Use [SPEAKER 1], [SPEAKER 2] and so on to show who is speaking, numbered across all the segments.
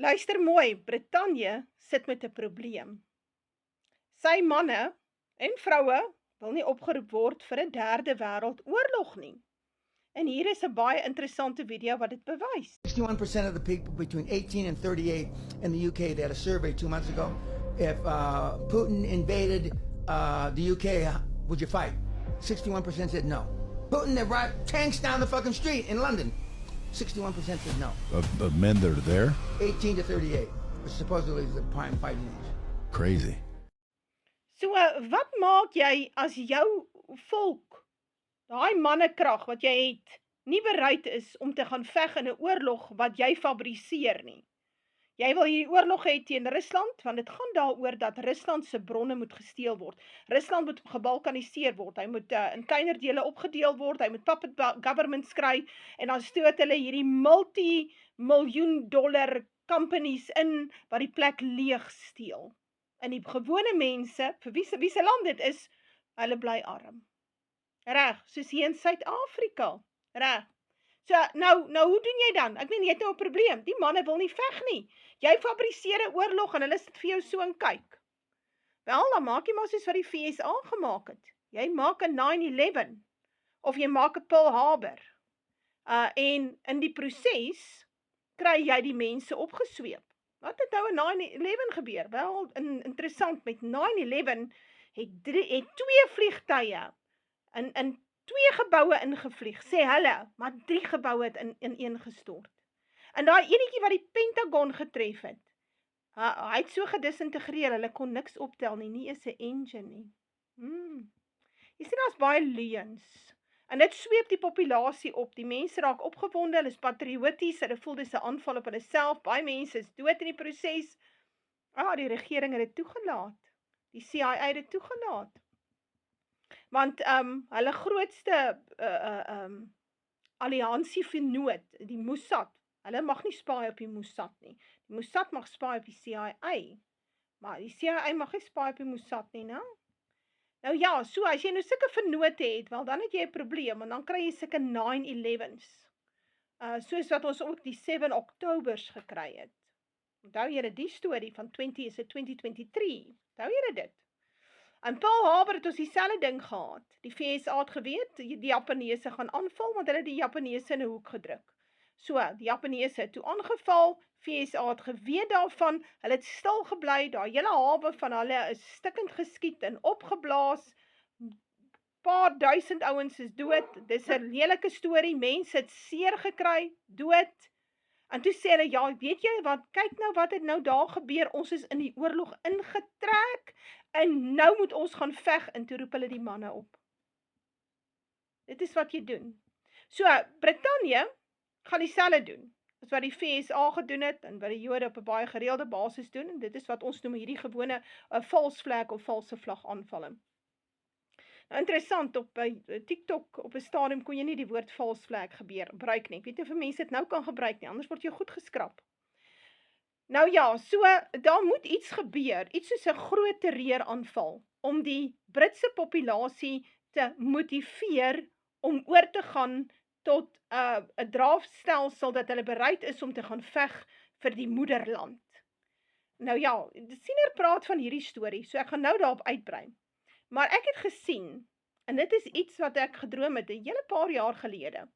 [SPEAKER 1] Luister mooi, Brittanje sit met 'n probleem. Sy manne en vroue wil nie opgeroep word vir 'n derde wêreldoorlog nie. En hier is 'n baie interessante video wat dit bewys.
[SPEAKER 2] 61% of the people between 18 and 38 in the UK, they had a survey 2 months ago. If Putin invaded the UK, would you fight? 61% said no. Putin arrived tanks down the fucking street in London. 61% said no.
[SPEAKER 3] Of men that are there?
[SPEAKER 2] 18 to 38, which supposedly is the prime fighting age.
[SPEAKER 3] Crazy.
[SPEAKER 1] So, wat maak jy as jou volk, daai mannekrag wat jy het, nie bereid is om te gaan veg in 'n oorlog wat jy fabriseer nie? Jy wil hierdie oorlog hê teen Rusland, want dit gaan daaroor dat Rusland se bronne moet gesteel word. Rusland moet gebalkaniseer word, hy moet in kleiner dele opgedeel word, hy moet puppet governments kry, en dan stoot hulle hierdie multi-miljoen dollar companies in, wat die plek leeg steel. En die gewone mense, vir wie se land dit is, hulle bly arm. Reg, soos hier in Suid-Afrika. Reg. So, nou hoe doen jy dan? Ek meen, jy het nou 'n probleem. Die manne wil nie veg nie. Jy fabriseer 'n oorlog en hulle sit vir jou so en kyk. Wel, dan maak jy maar soos wat die FSA gemaak het. Jy maak 'n 9/11 of jy maak 'n Pearl Harbor. En in die proses kry jy die mense opgesweep. Wat het nou in 9/11 gebeur? Wel, interessant, met 9/11 het 2 vliegtuie in 2 geboue ingevlieg, sê hulle, maar 3 geboue het ineengestort. En daai enetjie wat die Pentagon getref het, hy het so gedisintegreer, hulle kon niks optel nie eens 'n engine nie. Jy sien, daar's baie leuns. En dit sweep die populasie op. Die mense raak opgewonde, hulle is patrioties, hulle voel dis 'n aanval op hulle self. Baie mense is dood in die proses. Die regering het dit toegelaat. Die CIA het dit toegelaat. Want hulle grootste alliansievennoot, die Mossad, hulle mag nie spaai op die Mossad nie. Die Mossad mag spaai op die CIA, maar die CIA mag nie spaai op die Mossad nie, nou? Nou ja, so as jy nou sulke vennoote het, wel dan het jy 'n probleem, en dan kry jy sulke 9/11's. Soos wat ons ook die 7 Oktobers gekry het. Onthou julle die storie van 2023? Onthou julle dit? In Pearl Harbor het ons dieselfde ding gehad. Die VSA het geweet, die Japaneese gaan aanval, want hulle het die Japaneese in 'n hoek gedruk. So, die Japaneese het toe aangeval, VSA het geweet daarvan, hulle het stil gebly, daai hele hawe van hulle is stikkend geskiet en opgeblaas, paar duisend ouens is dood, dis 'n lelike storie, mense het seer gekry, dood, en toe sê hulle, ja, weet jy wat, kyk nou wat het nou daar gebeur, ons is in die oorlog ingetrek, en nou moet ons gaan veg, en toe roep hulle die manne op. Dit is wat jy doen. So, Brittanje gaan dieselfde doen, as wat die VSA gedoen het, en wat die Jode op 'n baie gereelde basis doen, en dit is wat ons noem hierdie gewone false flag of valse vlag aanvalle. Nou, interessant, op TikTok, op 'n stadium kon jy nie die woord false flag gebruik nie. Ek weet nie of mense dit nou kan gebruik nie, anders word jy goed geskrap. Nou ja, so, daar moet iets gebeur, iets soos 'n groot terreuraanval, om die Britse populasie te motiveer om oor te gaan tot 'n draafstelsel dat hulle bereid is om te gaan veg vir die moederland. Nou ja, Siener praat van hierdie storie, so ek gaan nou daarop uitbrei. Maar ek het gesien, en dit is iets wat ek gedroom het 'n hele paar jaar gelede,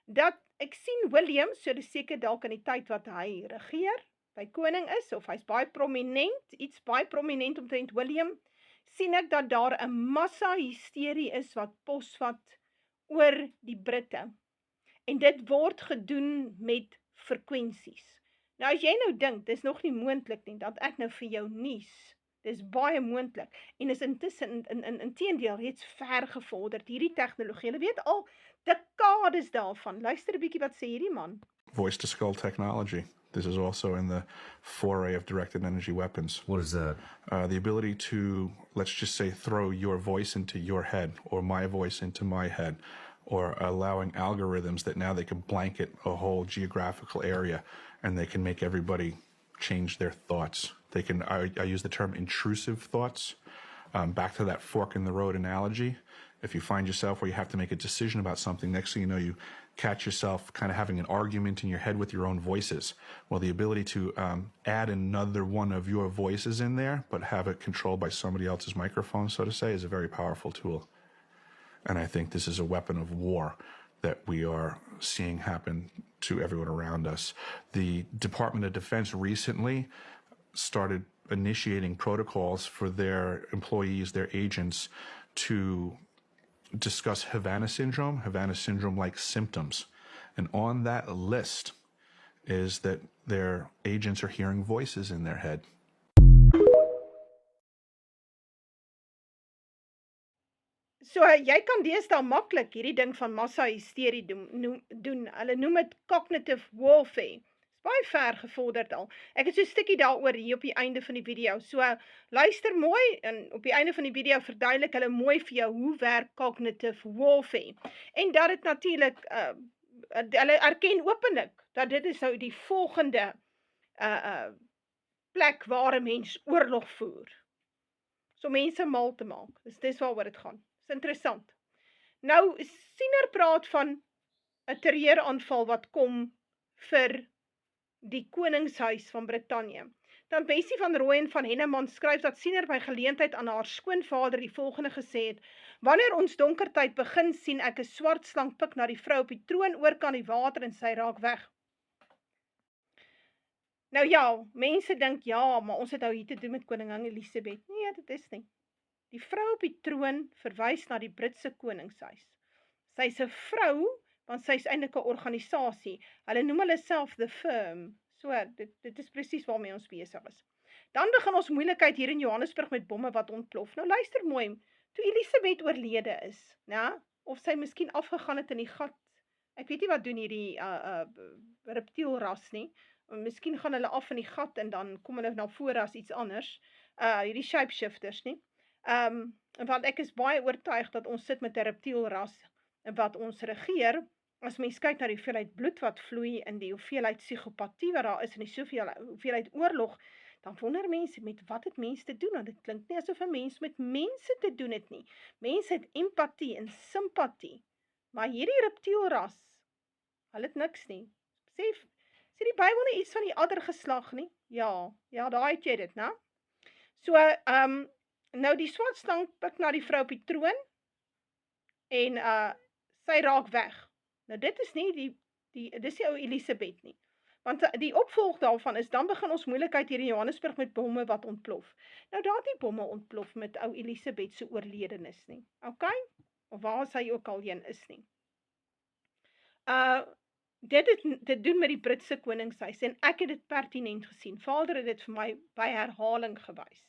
[SPEAKER 1] dat ek sien William, so dis seker dalk in die tyd wat hy regeer, by koning is, of hy's baie prominent, iets baie prominent omtrent William, sien ek dat daar 'n massa hysterie is wat posvat oor die Britte. En dit word gedoen met frekwensies. Nou as jy nou dink, dis nog nie moontlik nie, dat ek nou vir jou nuus, dis baie moontlik, en is intussen inteendeel reeds ver gevorderd, hierdie tegnologie, hulle weet al dekades daarvan. Luister 'n bietjie wat sê hierdie man.
[SPEAKER 4] Voice-to-skull technology. This is also in the foray of directed energy weapons.
[SPEAKER 3] What is that?
[SPEAKER 4] The ability to, let's just say, throw your voice into your head, or my voice into my head, or allowing algorithms that now they can blanket a whole geographical area, and they can make everybody change their thoughts. They can, I use the term intrusive thoughts, back to that fork in the road analogy. If you find yourself where you have to make a decision about something, next thing you know, you catch yourself kind of having an argument in your head with your own voices. Well, the ability to add another one of your voices in there, but have it controlled by somebody else's microphone, so to say, is a very powerful tool. And I think this is a weapon of war that we are seeing happen to everyone around us. The Department of Defense recently started initiating protocols for their employees, their agents, to discuss Havana syndrome-like symptoms. And on that list is that their agents are hearing voices in their head.
[SPEAKER 1] So jy kan deesdae maklik hierdie ding van massa-hysterie doen. Hulle noem dit cognitive warfare. Is baie ver gevorderd al. Ek het so 'n stukkie daaroor hier op die einde van die video. So luister mooi en op die einde van die video verduidelik hulle mooi vir jou hoe werk cognitive warfare. En dat dit natuurlik hulle erken openlik dat dit is nou die volgende plek waar 'n mens oorlog voer. So mense mal te maak. Dis waaroor dit gaan. Dis interessant. Nou, Siener praat van 'n terreuraanval wat kom vir die Koningshuis van Brittanje. Dan Bessie van Rooyen van Henneman skryf dat Siener by geleentheid aan haar skoonvader die volgende gesê het: wanneer ons donkertyd begin, sien ek 'n swart slang pik na die vrou op die troon oorkant die water en sy raak weg. Nou ja, mense dink ja, maar ons het nou hier te doen met koningin Elisabeth. Nee, dit is nie. Die vrou op die troon verwys na die Britse koningshuis. Sy's 'n vrou, want sy's eintlik 'n organisasie. Hulle noem hulle self the firm. So, dit is presies waarmee ons besig is. Dan begin ons moeilikheid hier in Johannesburg met bomme wat ontplof. Nou luister mooi, toe Elisabeth oorlede is, of sy miskien afgegaan het in die gat, ek weet nie wat doen hierdie reptielras nie, miskien gaan hulle af in die gat en dan kom hulle na vore as iets anders, hierdie shapeshifters nie, want ek is baie oortuig dat ons sit met 'n reptielras wat ons regeer. As mens kyk na die hoeveelheid bloed wat vloei en die hoeveelheid psigopatie wat daar is en die hoeveelheid oorlog, dan wonder mense met wat het mense te doen, want dit klink nie asof 'n mens met mense te doen het nie. Mense het empatie en simpatie, maar hierdie reptielras, hulle het niks nie. Sê die Bybel nie iets van die addergeslag nie? Ja, daar het jy dit, né? So, nou die swart slang pik na die vrou op die troon en sy raak weg. Nou dit is nie dis die ou Elisabeth nie. Want die opvolg daarvan is, dan begin ons moeilikheid hier in Johannesburg met bomme wat ontplof. Nou daar het nie bomme ontplof met ou Elisabeth se oorledenis nie. Okay? Of waar sy ook al heen is nie. Dit doen met die Britse koningshuis en ek het dit pertinent gesien. Vader het dit vir my by herhaling gewys.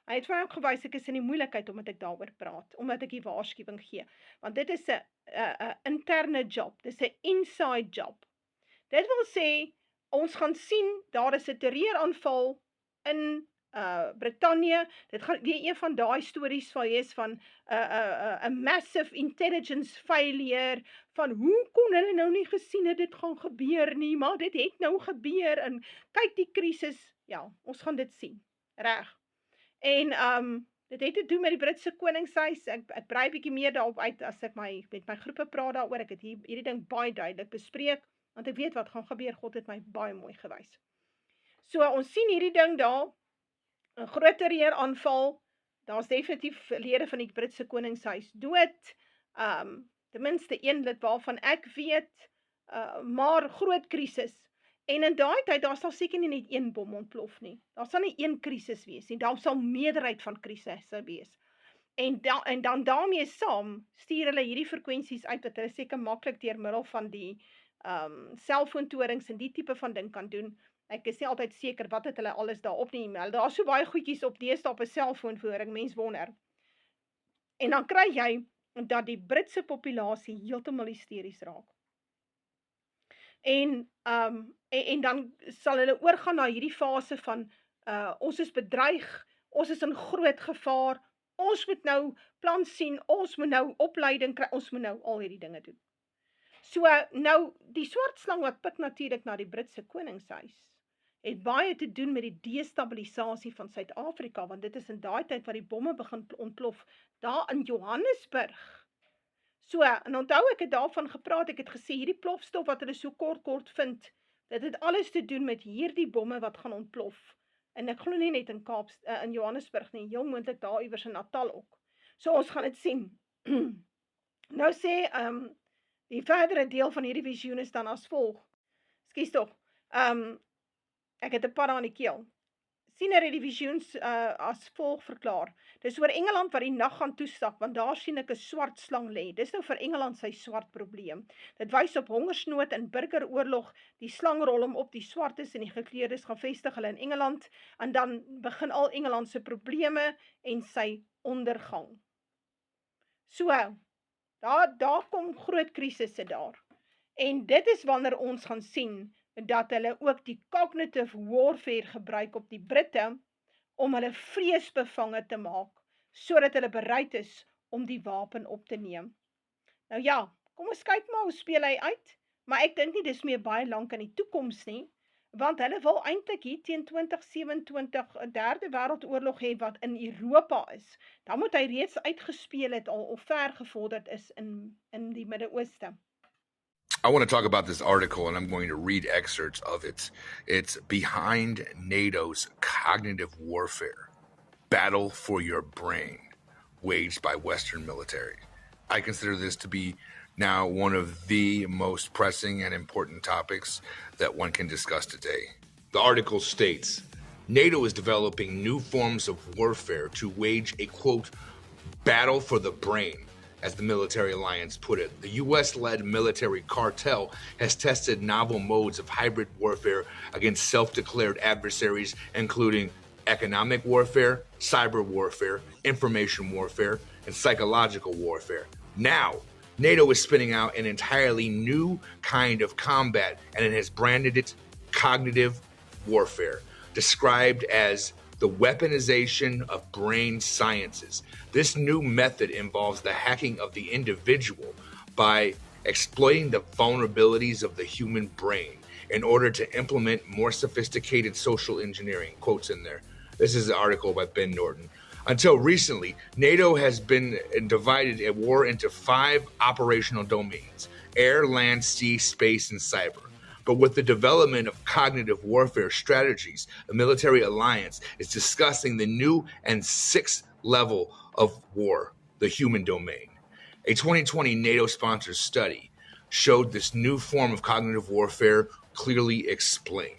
[SPEAKER 1] Hy het vir my ook gewys, ek is in die moeilikheid omdat ek daaroor praat, omdat ek die waarskuwing gee. Want dit is 'n interne job, dit is 'n inside job. Dit wil sê, ons gaan sien, daar is 'n terreuraanval in Brittanje. Dit gaan weer een van daai stories wees van 'n massive intelligence failure, van hoe kon hulle nou nie gesien het dit gaan gebeur nie, maar dit het nou gebeur, en kyk die krisis, ja, ons gaan dit sien, reg. En dit het te doen met die Britse koningshuis. Ek brei bietjie meer daarop uit as ek met my groepe praat daaroor. Ek het hierdie ding baie duidelik bespreek, want ek weet wat gaan gebeur. God het my baie mooi gewys. So, ons sien hierdie ding daar, 'n groot terreuraanval. Daar's definitief lede van die Britse koningshuis dood. Ten minste een lid waarvan ek weet, maar groot krisis. En in daai tyd, daar sal seker nie net een bom ontplof nie. Daar sal nie een krisis wees nie. Daar sal meerderheid van krisisse wees. En dan daarmee saam stuur hulle hierdie frekwensies uit wat hulle seker maklik deur middel van die selfoontorings en die tipe van ding kan doen. Ek is nie altyd seker wat het hulle alles daar op nie. Daar is so baie goedjies op deesdae op 'n selfoonvoering, mens wonder. En dan kry jy dat die Britse populasie heeltemal hysteries raak. En dan sal hulle oorgaan na hierdie fase van ons is bedreig, ons is in groot gevaar, ons moet nou plan sien, ons moet nou opleiding kry, ons moet nou al hierdie dinge doen. So nou die swart slang wat pik natuurlik na die Britse koningshuis, het baie te doen met die destabilisasie van Suid-Afrika, want dit is in daai tyd wat die bomme begin ontplof, daar in Johannesburg, So, en onthou ek het daarvan gepraat, ek het gesê hierdie plofstof wat hulle so kort vind, dit het alles te doen met hierdie bomme wat gaan ontplof. En ek glo nie net in in Johannesburg nie, heel moontlik daar iewers in Natal ook. So ons gaan dit sien. Nou sê die verdere deel van hierdie visioen is dan as volg. Skus tog. Ek het 'n padda aan die keel. Siener het die visioens as volg verklaar. Dis oor Engeland wat die nag gaan toestap, want daar sien ek 'n swart slang lê. Dis nou vir Engeland sy swart probleem. Dit wys op hongersnood en burgeroorlog. Die slang rol hom op, die swartes en die gekleurdes gaan vestig hulle in Engeland, en dan begin al Engeland se probleme en sy ondergang. So, daar kom groot krisisse daar. En dit is wanneer ons gaan sien dat hulle ook die cognitive warfare gebruik op die Britte om hulle vreesbevange te maak, sodat hulle bereid is om die wapen op te neem. Nou ja, kom ons kyk maar hoe speel hy uit, maar ek dink nie dis meer baie lank in die toekoms nie, want hulle wil eintlik hier teen 2027 'n derde wêreldoorlog hê wat in Europa is. Dan moet hy reeds uitgespeel het al of ver gevorderd is in die Midde-Ooste.
[SPEAKER 5] I want to talk about this article, and I'm going to read excerpts of it. It's Behind NATO's Cognitive Warfare, Battle for Your Brain, waged by Western military. I consider this to be now one of the most pressing and important topics that one can discuss today. The article states, NATO is developing new forms of warfare to wage a, quote, battle for the brain, as the military alliance put it. The U.S.-led military cartel has tested novel modes of hybrid warfare against self-declared adversaries, including economic warfare, cyber warfare, information warfare, and psychological warfare. Now, NATO is spinning out an entirely new kind of combat, and it has branded it cognitive warfare, described as the weaponization of brain sciences. This new method involves the hacking of the individual by exploiting the vulnerabilities of the human brain in order to implement more sophisticated social engineering. Quotes in there. This is an article by Ben Norton. Until recently, NATO has been divided at war into 5 operational domains: air, land, sea, space, and cyber. But with the development of cognitive warfare strategies, the military alliance is discussing the new and 6th level of war, the human domain. A 2020 NATO-sponsored study showed this new form of cognitive warfare clearly explained.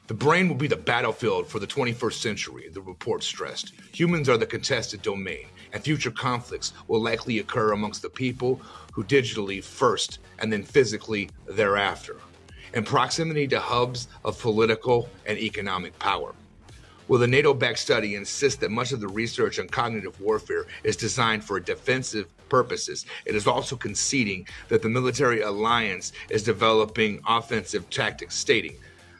[SPEAKER 5] The brain will be the battlefield for the 21st century, the report stressed. Humans are the contested domain, and future conflicts will likely occur amongst the people who digitally first and then physically thereafter, in proximity to hubs of political and economic power. Will the NATO-backed study insist that much of the research on cognitive warfare is designed for defensive purposes? It is also conceding that the military alliance is developing offensive tactics, stating,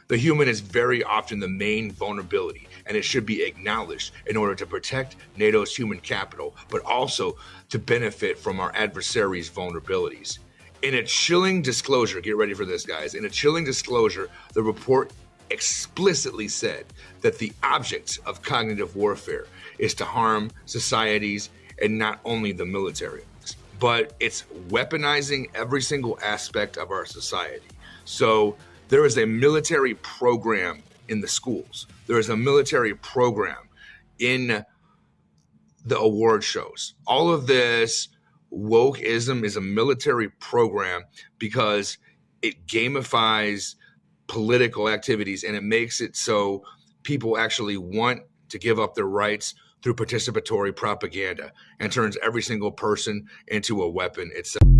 [SPEAKER 5] the human is very often the main vulnerability, and it should be acknowledged in order to protect NATO's human capital, but also to benefit from our adversaries' vulnerabilities. In a chilling disclosure, get ready for this, guys. In a chilling disclosure, the report explicitly said that the object of cognitive warfare is to harm societies and not only the military, but it's weaponizing every single aspect of our society. So there is a military program in the schools. There is a military program in the award shows. All of this wokeism is a military program because it gamifies political activities and it makes it so people actually want to give up their rights through participatory propaganda and turns every single person into a weapon itself.